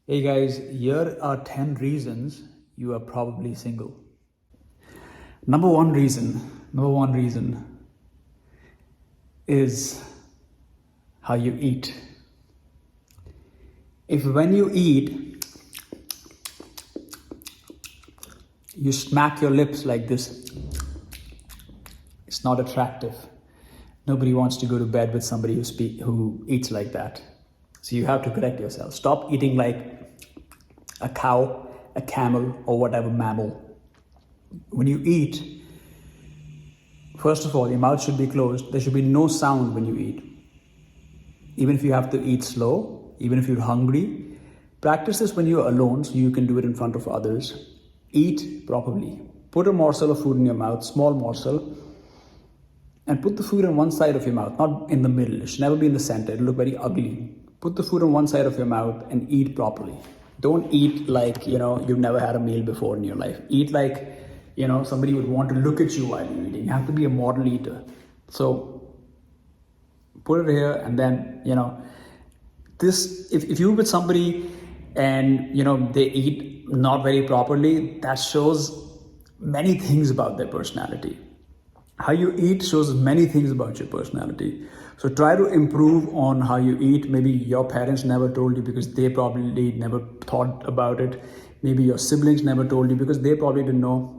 Hey guys, here are 10 reasons you are probably single. Number one reason is how you eat. If when you eat, you smack your lips like this, it's not attractive. Nobody wants to go to bed with somebody who eats like that. So you have to correct yourself. Stop eating like a cow, a camel, or whatever mammal. When you eat, first of all, your mouth should be closed. There should be no sound when you eat. Even if you have to eat slow, even if you're hungry, practice this when you're alone so you can do it in front of others. Eat properly. Put a morsel of food in your mouth, small morsel, and put the food on one side of your mouth, not in the middle. It should never be in the center. It'll look very ugly. Put the food on one side of your mouth and eat properly. Don't eat like, you've never had a meal before in your life. Eat like, somebody would want to look at you while you're eating. You have to be a model eater. So put it here, and then, this, if you're with somebody and, they eat not very properly, that shows many things about their personality. How you eat shows many things about your personality. So try to improve on how you eat. Maybe your parents never told you because they probably never thought about it. Maybe your siblings never told you because they probably didn't know.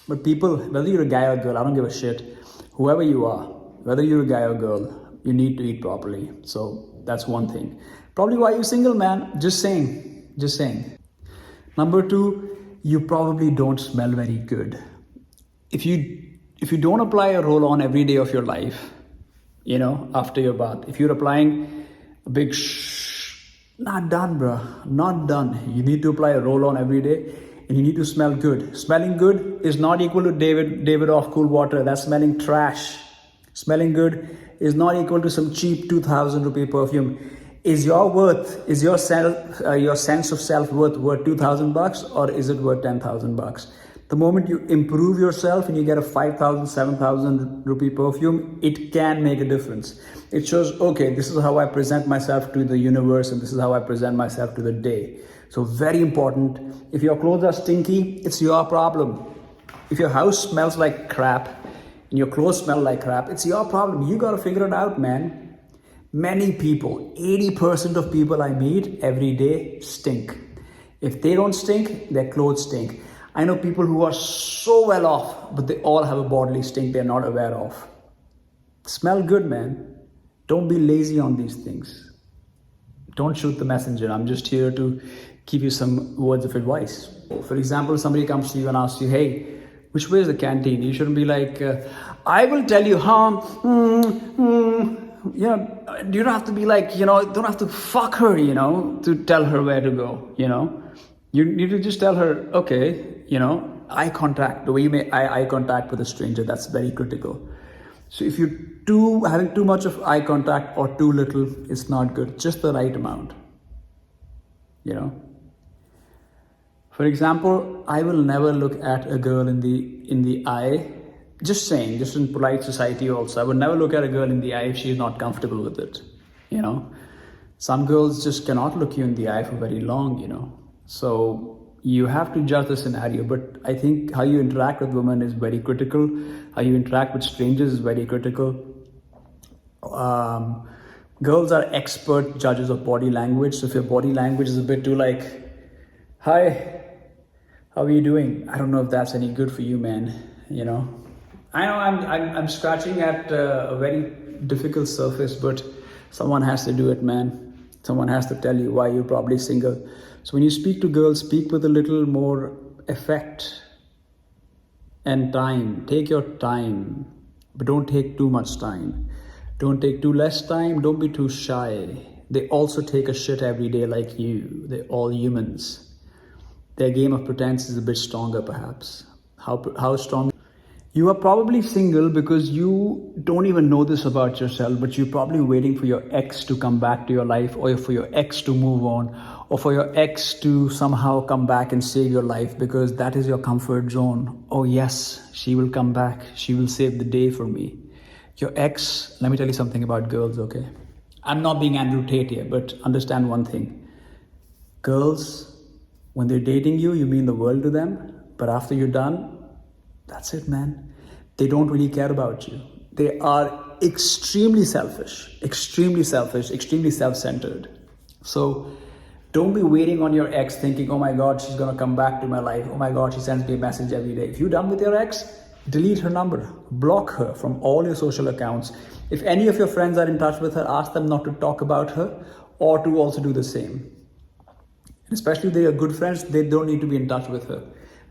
But people, whether you're a guy or girl, I don't give a shit. Whoever you are, whether you're a guy or girl, you need to eat properly. So that's one thing. Probably why you're single, man. Just saying. Number two, you probably don't smell very good. If you don't apply a roll-on every day of your life, after your bath, if you're applying a big not done, bro, not done. You need to apply a roll-on every day, and you need to smell good. Smelling good is not equal to David off Cool Water. That's smelling trash. Smelling good is not equal to some cheap 2,000 rupee perfume. Is your sense of self-worth worth 2,000 bucks, or is it worth 10,000 bucks? The moment you improve yourself and you get a 5,000, 7,000 rupee perfume, it can make a difference. It shows, okay, this is how I present myself to the universe, and this is how I present myself to the day. So very important. If your clothes are stinky, it's your problem. If your house smells like crap and your clothes smell like crap, it's your problem. You got to figure it out, man. Many people, 80% of people I meet every day stink. If they don't stink, their clothes stink. I know people who are so well off, but they all have a bodily stink they're not aware of. Smell good, man. Don't be lazy on these things. Don't shoot the messenger. I'm just here to give you some words of advice. For example, somebody comes to you and asks you, hey, which way is the canteen? You shouldn't be like, I will tell you, you don't have to be like, don't have to fuck her, to tell her where to go, You need to just tell her, okay, eye contact, the way you make eye contact with a stranger, that's very critical. So if you're having too much of eye contact or too little, it's not good. Just the right amount, For example, I will never look at a girl in the eye. Just saying, just in polite society also, I would never look at a girl in the eye if she's not comfortable with it, Some girls just cannot look you in the eye for very long, So you have to judge the scenario, but I think how you interact with women is very critical. How you interact with strangers is very critical. Girls are expert judges of body language. So if your body language is a bit too like, hi, how are you doing? I don't know if that's any good for you, man. I know I'm scratching at a very difficult surface, but someone has to do it, man. Someone has to tell you why you're probably single. So when you speak to girls, speak with a little more effect and time. Take your time, but don't take too much time. Don't take too less time. Don't be too shy. They also take a shit every day like you. They're all humans. Their game of pretense is a bit stronger, perhaps. How strong? You are probably single because you don't even know this about yourself, but you're probably waiting for your ex to come back to your life, or for your ex to move on, or for your ex to somehow come back and save your life, because that is your comfort zone. Oh yes, she will come back. She will save the day for me. Your ex, let me tell you something about girls, okay? I'm not being Andrew Tate here, but understand one thing. Girls, when they're dating you, you mean the world to them. But after you're done, that's it, man. They don't really care about you. They are extremely selfish, extremely self-centered. So don't be waiting on your ex thinking, oh my God, she's going to come back to my life. Oh my God, she sends me a message every day. If you're done with your ex, delete her number, block her from all your social accounts. If any of your friends are in touch with her, ask them not to talk about her or to also do the same. And especially if they are good friends, they don't need to be in touch with her.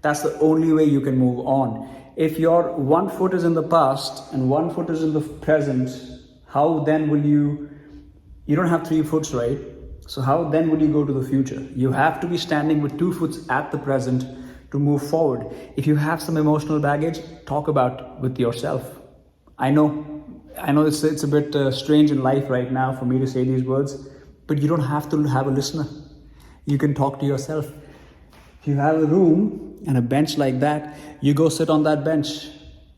That's the only way you can move on. If your 1 foot is in the past and 1 foot is in the present, how then will you don't have 3 foots, right? So how then will you go to the future? You have to be standing with 2 foot at the present to move forward. If you have some emotional baggage, talk about with yourself. I know it's a bit strange in life right now for me to say these words, but you don't have to have a listener. You can talk to yourself. If you have a room and a bench like that, you go sit on that bench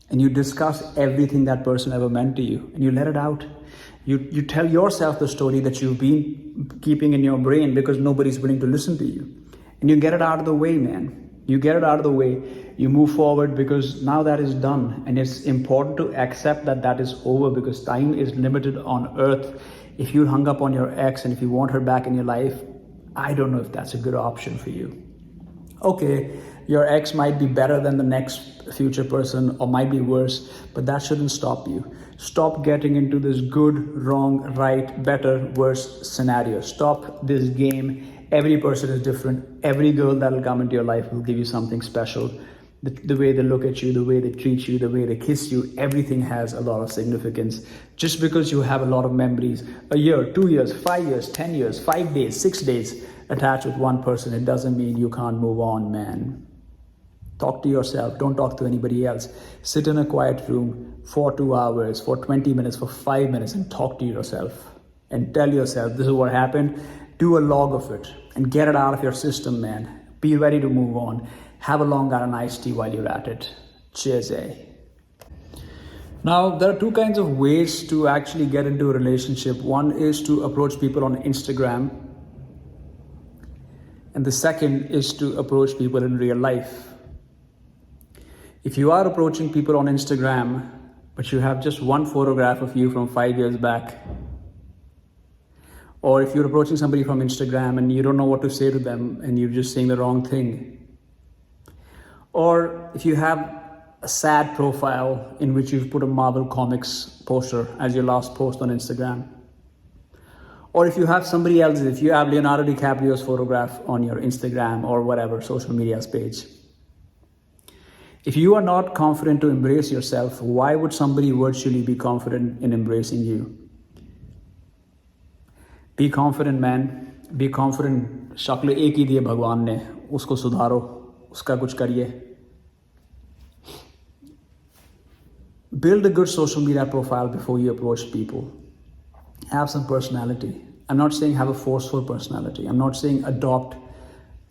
and you discuss everything that person ever meant to you and you let it out. You tell yourself the story that you've been keeping in your brain because nobody's willing to listen to you. And you get it out of the way, man. You get it out of the way. You move forward because now that is done. And it's important to accept that that is over because time is limited on earth. If you hung up on your ex and if you want her back in your life, I don't know if that's a good option for you. Okay, your ex might be better than the next future person or might be worse, but that shouldn't stop you. Stop getting into this good, wrong, right, better, worse scenario. Stop this game. Every person is different. Every girl that will come into your life will give you something special. The way they look at you, the way they treat you, the way they kiss you, everything has a lot of significance. Just because you have a lot of memories, a year, 2 years, 5 years, 10 years, 5 days, 6 days attached with one person, it doesn't mean you can't move on, man. Talk to yourself. Don't talk to anybody else. Sit in a quiet room for 2 hours, for 20 minutes, for 5 minutes and talk to yourself and tell yourself, this is what happened. Do a log of it and get it out of your system, man. Be ready to move on. Have a Long Island iced tea while you're at it. Cheers, eh? Now, there are two kinds of ways to actually get into a relationship. One is to approach people on Instagram. And the second is to approach people in real life. If you are approaching people on Instagram, but you have just one photograph of you from 5 years back, or if you're approaching somebody from Instagram and you don't know what to say to them and you're just saying the wrong thing, or if you have a sad profile in which you've put a Marvel Comics poster as your last post on Instagram, or if you have somebody else's, if you have Leonardo DiCaprio's photograph on your Instagram or whatever social media page, if you are not confident to embrace yourself, why would somebody virtually be confident in embracing you? Be confident, man. Be confident. शक्ल एक ही दिए भगवान ने, उसको सुधारो, उसका कुछ करिए. Build a good social media profile before you approach people. Have some personality. I'm not saying have a forceful personality. I'm not saying adopt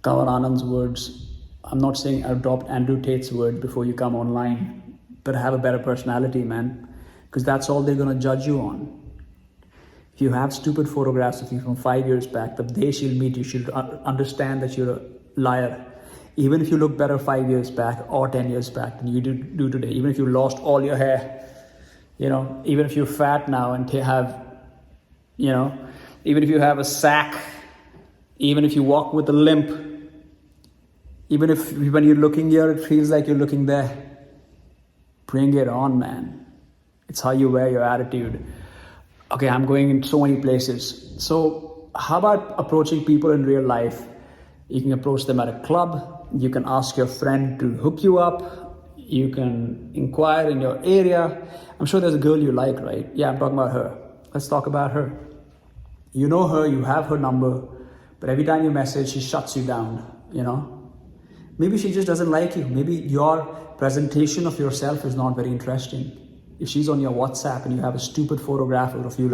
Kanwar Anand's words. I'm not saying adopt Andrew Tate's word before you come online, but have a better personality, man, because that's all they're going to judge you on. If you have stupid photographs of you from 5 years back, the day she'll meet you, she'll understand that you're a liar. Even if you look better 5 years back or 10 years back than you do today, even if you lost all your hair, even if you're fat now and have, even if you have a sack, even if you walk with a limp, even if when you're looking here, it feels like you're looking there. Bring it on, man. It's how you wear your attitude. Okay, I'm going in so many places. So how about approaching people in real life? You can approach them at a club. You can ask your friend to hook you up. You can inquire in your area. I'm sure there's a girl you like, right? Yeah, I'm talking about her. Let's talk about her. You know her, you have her number, but every time you message, she shuts you down, Maybe she just doesn't like you. Maybe your presentation of yourself is not very interesting. If she's on your WhatsApp and you have a stupid photograph of you,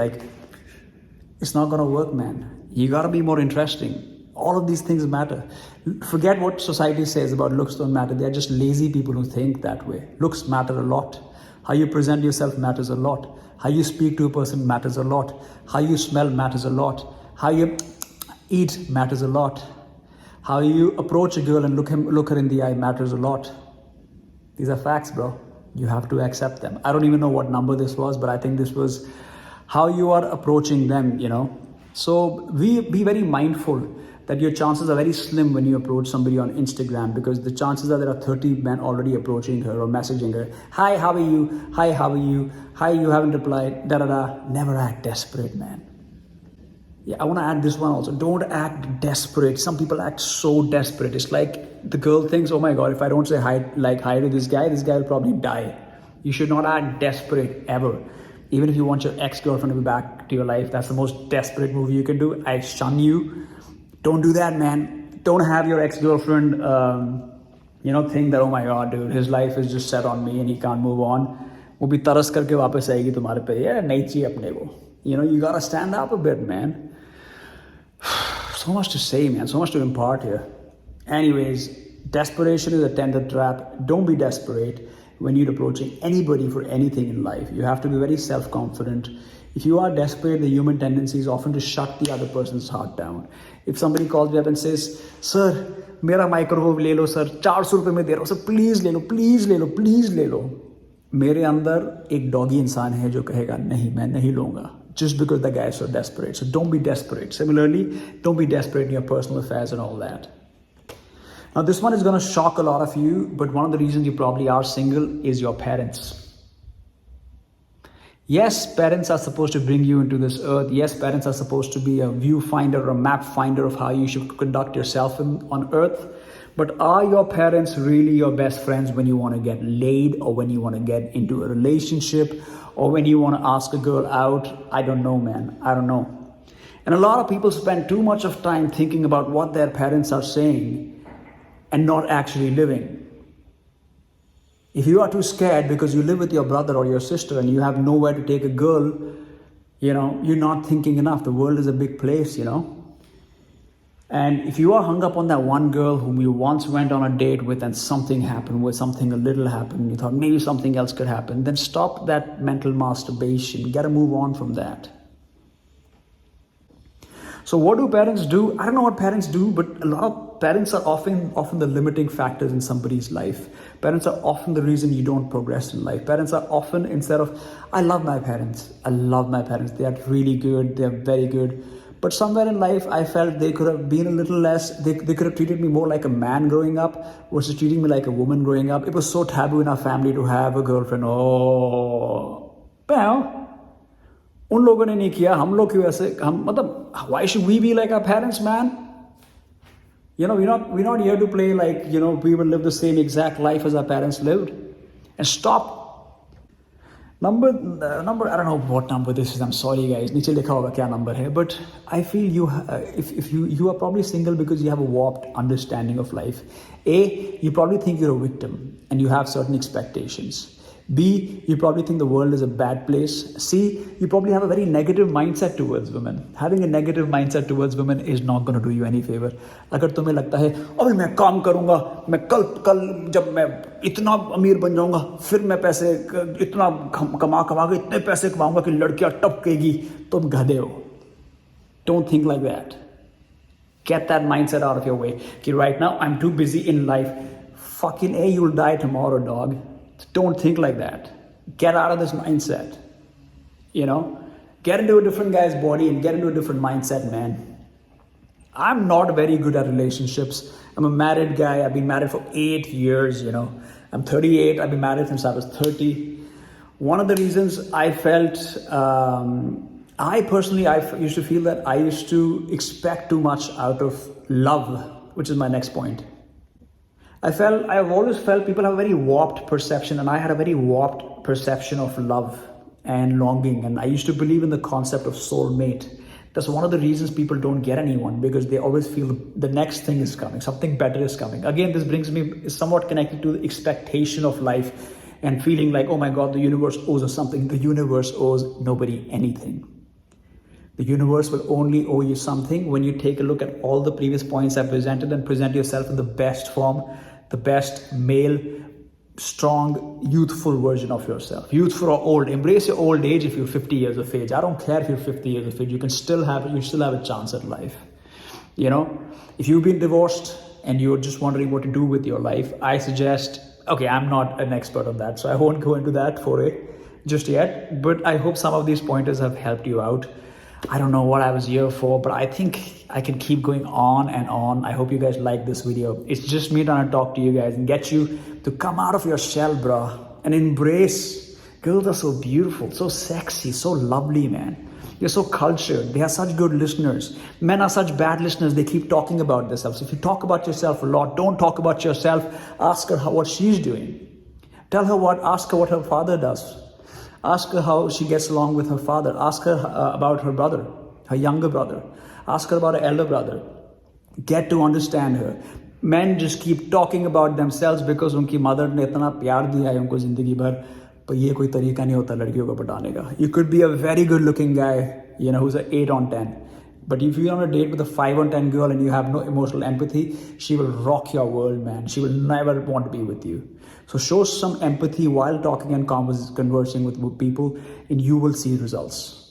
it's not gonna work, man. You gotta be more interesting. All of these things matter. Forget what society says about looks don't matter. They're just lazy people who think that way. Looks matter a lot. How you present yourself matters a lot. How you speak to a person matters a lot. How you smell matters a lot. How you eat matters a lot. How you approach a girl and look her in the eye matters a lot. These are facts, bro. You have to accept them. I don't even know what number this was, but I think this was how you are approaching them, you know. So be very mindful that your chances are very slim when you approach somebody on Instagram, because the chances are there are 30 men already approaching her or messaging her. Hi, how are you? Hi, how are you? Hi, you haven't replied. Da da da. Never act desperate, man. Yeah, I want to add this one also. Don't act desperate. Some people act so desperate. It's like the girl thinks, oh my God, if I don't say hi to this guy will probably die. You should not act desperate ever. Even if you want your ex-girlfriend to be back to your life, that's the most desperate move you can do. I shun you. Don't do that, man. Don't have your ex-girlfriend, think that, oh my God, dude, his life is just set on me and he can't move on. वो भी तरस करके वापस आएगी तुम्हारे पे. Yeah, नहीं चाहिए अपने को. You gotta stand up a bit, man. So much to say, man. So much to impart here. Anyways, desperation is a tender trap. Don't be desperate when you're approaching anybody for anything in life. You have to be very self-confident. If you are desperate, the human tendency is often to shut the other person's heart down. If somebody calls you up and says, sir, मेरा microwave ले लो sir, 400 रुपये में दे रहा हूँ sir, please ले लो, please ले लो, please ले लो. मेरे अंदर एक डॉगी इंसान है जो कहेगा नहीं, मैं नहीं लूँगा. Just because the guy is so desperate. So don't be desperate. Similarly, don't be desperate in your personal affairs and all that. Now, this one is going to shock a lot of you, but one of the reasons you probably are single is your parents. Yes, parents are supposed to bring you into this earth. Yes, parents are supposed to be a viewfinder or a map finder of how you should conduct yourself on earth. But are your parents really your best friends when you want to get laid, or when you want to get into a relationship, or when you want to ask a girl out? I don't know, man. I don't know. And a lot of people spend too much of time thinking about what their parents are saying and not actually living. If you are too scared because you live with your brother or your sister and you have nowhere to take a girl, you're not thinking enough. The world is a big place, And if you are hung up on that one girl whom you once went on a date with and something happened, where something a little happened, you thought maybe something else could happen, then stop that mental masturbation. You gotta move on from that. So what do parents do? I don't know what parents do, but a lot of parents are often the limiting factors in somebody's life. Parents are often the reason you don't progress in life. Parents are often, I love my parents. They are really good. They are very good. But somewhere in life, I felt they could have been a little less, they could have treated me more like a man growing up versus treating me like a woman growing up. It was so taboo in our family to have a girlfriend. उन लोगों ने नहीं किया, हम लोग क्यों ऐसे, why should we be like our parents, man? We're not here to play like, we will live the same exact life as our parents lived. And stop. Number, I don't know what number this is. I'm sorry, guys. नीचे लिखा होगा क्या number है. But I feel if you are probably single because you have a warped understanding of life. A, you probably think you're a victim and you have certain expectations. B, you probably think the world is a bad place. C, you probably have a very negative mindset towards women. Having a negative mindset towards women is not going to do you any favor. अगर तुम्हें लगता है अभी मैं काम करूँगा, मैं कल जब मैं इतना अमीर बन जाऊँगा, फिर मैं पैसे इतना कमा के इतने पैसे कमाऊँगा कि लड़कियाँ टपकेगी, तुम गधे हो. Don't think like that. Get that mindset out of your way. Okay, right now I'm too busy in life. Fucking A, you'll die tomorrow, dog. Don't think like that. Get out of this mindset. Get into a different guy's body and get into a different mindset, man. I'm not very good at relationships. I'm a married guy. I've been married for 8 years, I'm 38. I've been married since I was 30. One of the reasons I felt, I used to feel that I used to expect too much out of love, which is my next point. I've always felt people have a very warped perception, and I had a very warped perception of love and longing. And I used to believe in the concept of soulmate. That's one of the reasons people don't get anyone, because they always feel the next thing is coming, something better is coming. Again, this brings me somewhat connected to the expectation of life and feeling like, oh my God, the universe owes us something. The universe owes nobody anything. The universe will only owe you something when you take a look at all the previous points I presented and present yourself in the best form, the best male, strong, youthful version of yourself. Youthful or old. Embrace your old age if you're 50 years of age. I don't care if you're 50 years of age. You still have a chance at life. If you've been divorced and you're just wondering what to do with your life, I suggest, okay, I'm not an expert on that, so I won't go into that for it just yet, but I hope some of these pointers have helped you out. I don't know what I was here for, but I think I can keep going on and on. I hope you guys like this video. It's just me trying to talk to you guys and get you to come out of your shell, bro, and embrace. Girls are so beautiful, so sexy, so lovely, man. You're so cultured. They are such good listeners. Men are such bad listeners. They keep talking about themselves. If you talk about yourself a lot, don't talk about yourself. Ask her what she's doing. Tell her ask her what her father does. Ask her how she gets along with her father. Ask her about her brother, her younger brother. Ask her about her elder brother. Get to understand her. Men just keep talking about themselves because उनकी mother ने इतना प्यार दिया है उनको जिंदगी भर. पर ये कोई तरीका नहीं होता लड़कियों को पटाने का. You could be a very good looking guy, who's an 8 on 10. But if you're on a date with a 5 on 10 girl and you have no emotional empathy, she will rock your world, man. She will never want to be with you. So show some empathy while talking and conversing with people, and you will see results.